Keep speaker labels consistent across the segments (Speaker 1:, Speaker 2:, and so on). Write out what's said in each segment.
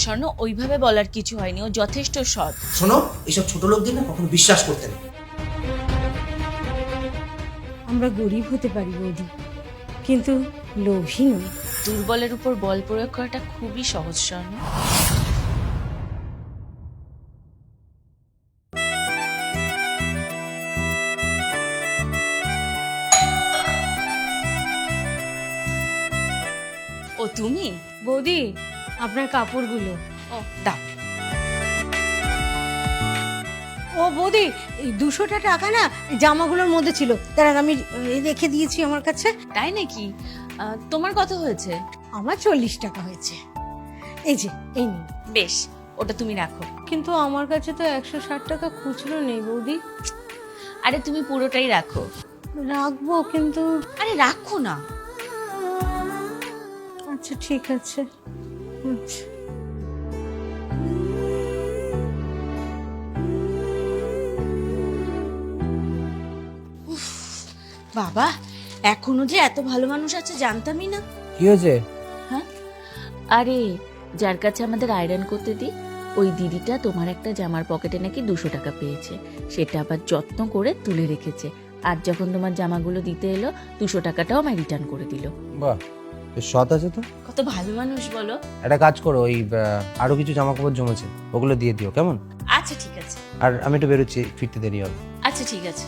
Speaker 1: স্বর্ণ, ওইভাবে বলার কিছু হয়নি, ও যথেষ্ট সৎ।
Speaker 2: শোনো, এইসব ছোট লোকদের না কখনো বিশ্বাস করতে নেই।
Speaker 3: আমরা গরিব হতে পারি বৌদি, কিন্তু লোভী নই।
Speaker 1: দুর্বলের উপর বল প্রয়োগ করাটা খুবই সহজ স্বর্ণ। ও তুমি?
Speaker 3: বৌদি, আপনার কাপড়গুলো।
Speaker 1: ও দাও।
Speaker 3: ও বৌদি, এই 200টা টাকা না এই জামাগুলোর মধ্যে ছিল, তার আমি রেখে দিয়েছি আমার কাছে।
Speaker 1: তাই নাকি? তোমার কত হয়েছে?
Speaker 3: আমার 40 টাকা হয়েছে। এই যে, এই নিন।
Speaker 1: বেশ, ওটা তুমি রাখো।
Speaker 3: কিন্তু আমার কাছে তো 160 টাকা খুচরো নেই বৌদি।
Speaker 1: আরে তুমি পুরোটাই রাখো।
Speaker 3: রাখবো, কিন্তু
Speaker 1: আরে রাখো না।
Speaker 3: আচ্ছা ঠিক আছে। আচ্ছা।
Speaker 1: বাবা, এখনো যে এত ভালো মানুষ আছে জানতামই না।
Speaker 2: কি হয়েছে?
Speaker 1: হ্যাঁ, আরে যার কাছে আমাদের আয়রন করতে দিই, ওই দিদিটা তোমার একটা জামার পকেটে নাকি 200 টাকা পেয়েছে, সেটা আবার যত্ন করে তুলে রেখেছে। আর যখন তোমার জামাগুলো দিতে এলো, 200 টাকাটাও আমায় রিটার্ন করে দিল।
Speaker 2: বাহ, সৎ আছে তো।
Speaker 1: কত ভালো মানুষ বলো।
Speaker 2: একটা কাজ করো, ওই আরো কিছু জামা কাপড় জমেছে, ওগুলো দিয়ে দিও, কেমন?
Speaker 1: আচ্ছা ঠিক আছে।
Speaker 2: আর আমি একটু বেরোচ্ছি, ফিরতে দেরি হবে।
Speaker 1: আচ্ছা ঠিক আছে।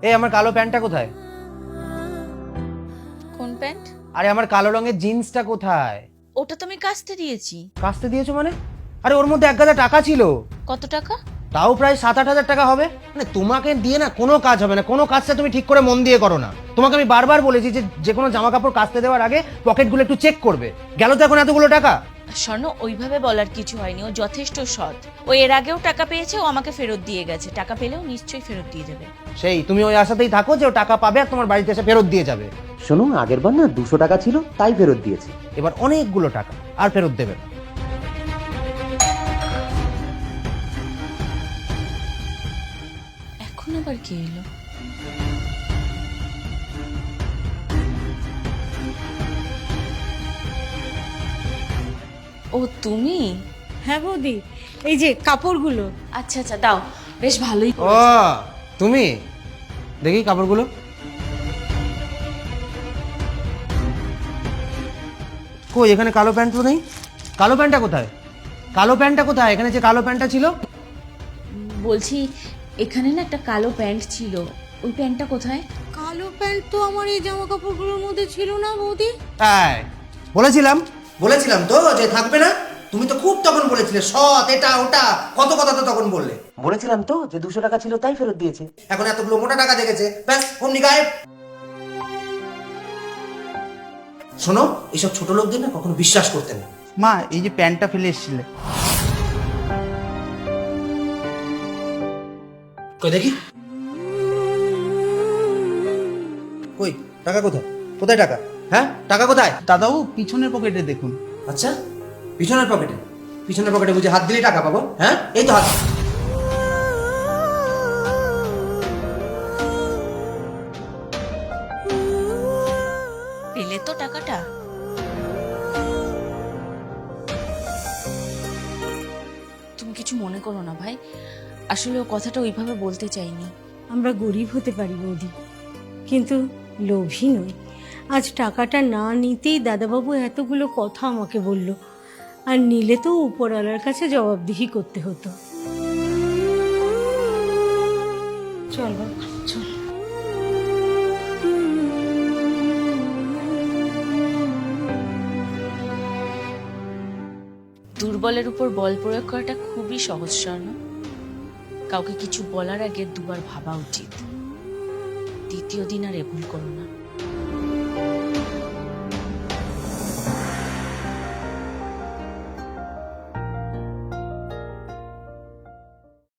Speaker 2: এই আমার কালো প্যান্টটা কোথায়?
Speaker 1: কোন প্যান্ট?
Speaker 2: আরে আমার কালো রঙের জিন্সটা কোথায়?
Speaker 1: ওটা তো আমি কাচতে দিয়েছি।
Speaker 2: কাচতে দিয়েছো মানে? আরে ওর মধ্যে 1,000 টাকা ছিল।
Speaker 1: কত টাকা?
Speaker 2: তাও প্রায় 7-8 হাজার টাকা হবে। মানে তোমাকে দিয়ে না কোনো কাজ হবে না, কোনো কাজটা তুমি ঠিক করে মন দিয়ে করো না। তোমাকে আমি বারবার বলেছি যে যে কোনো জামা কাপড় কাচতে দেওয়ার আগে পকেটগুলো একটু চেক করবে। গেল তো এখন এতগুলো টাকা।
Speaker 1: স্বর্ণ, ওইভাবে বলার কিছু হয়নি, ও যথেষ্ট সৎ। ও এর আগেও টাকা পেয়েছে, ও আমাকে ফেরত দিয়ে গেছে। টাকা পেলেও নিশ্চয়ই ফেরত দিয়ে দেবে।
Speaker 2: সেই তুমি ওই আশাতেই থাকো যে ও টাকা পাবে আর তোমার বাড়িতে এসে ফেরত দিয়ে যাবে।
Speaker 4: শোনো, আগের বার না 200 টাকা ছিল, তাই ফেরত দিয়েছি।
Speaker 2: এবার অনেকগুলো টাকা আর ফেরত দেবে না।
Speaker 1: এখন আবার কে এলো? ও তুমি?
Speaker 3: হ্যাঁ বৌদি, এই যে কাপড়গুলো।
Speaker 1: আচ্ছা আচ্ছা, দাও। বেশ ভালোই
Speaker 2: ও
Speaker 1: করেছো।
Speaker 2: তুমি, দেখি কাপড়গুলো। কই, এখানে কালো প্যান্ট তো নেই। কালো প্যান্টটা কোথায়? কালো প্যান্টটা কোথায়? এখানে যে কালো প্যান্টটা ছিল।
Speaker 1: বলছি, এখানে না একটা কালো প্যান্ট ছিল, ওই প্যান্টটা কোথায়?
Speaker 3: কালো প্যান্ট তো আমার এই জামা কাপড়গুলোর মধ্যে ছিল না বৌদি।
Speaker 2: হ্যাঁ, বলেছিলাম তো যে থাকবে না। তুমি তো খুব তখন বলেছিলে সৎ, এটা ওটা কত কথা তো তখন বললে।
Speaker 4: বলেছিলাম তো যে 200 টাকা ছিল, তাই ফেরত দিয়েছে।
Speaker 2: এখন এতগুলো মোটা টাকা দেখেছে, ব্যাস অমনি গায়েব। শোনো, এইসব ছোট লোকদের না কখনো বিশ্বাস করতে নেই।
Speaker 5: মা, এই যে প্যান্টটা ফেলে এসেছিলে।
Speaker 2: কই দেখি। কই টাকা কোথায়? কোথায় টাকা? হ্যাঁ, টাকা কোথায়?
Speaker 5: দাদাবাবু, পিছনের পকেটে দেখুন।
Speaker 2: আচ্ছা, পিছনের পকেটে? পিছনের পকেটে বুঝে হাত দিলেই টাকা পাবো? হ্যাঁ, এই তো হাত।
Speaker 1: পেলে তো টাকাটা? তুমি কিছু মনে করো না ভাই, আসলে ও কথাটা ওইভাবে বলতে চাইনি।
Speaker 3: আমরা গরিব হতে পারি বৌদি, কিন্তু লোভী নই। আজ টাকাটা না নিতেই দাদাবাবু এতগুলো কথা আমাকে বলল, আর নিলে তো উপরওয়ালার কাছে জবাবদিহি করতে হতো। চল বাবা, চল।
Speaker 1: দুর্বলের উপর বল প্রয়োগ করাটা খুবই সহজ স্বর্ণ। কাউকে কিছু বলার আগে দুবার ভাবা উচিত। দ্বিতীয় দিন আর এ ভুল করো না।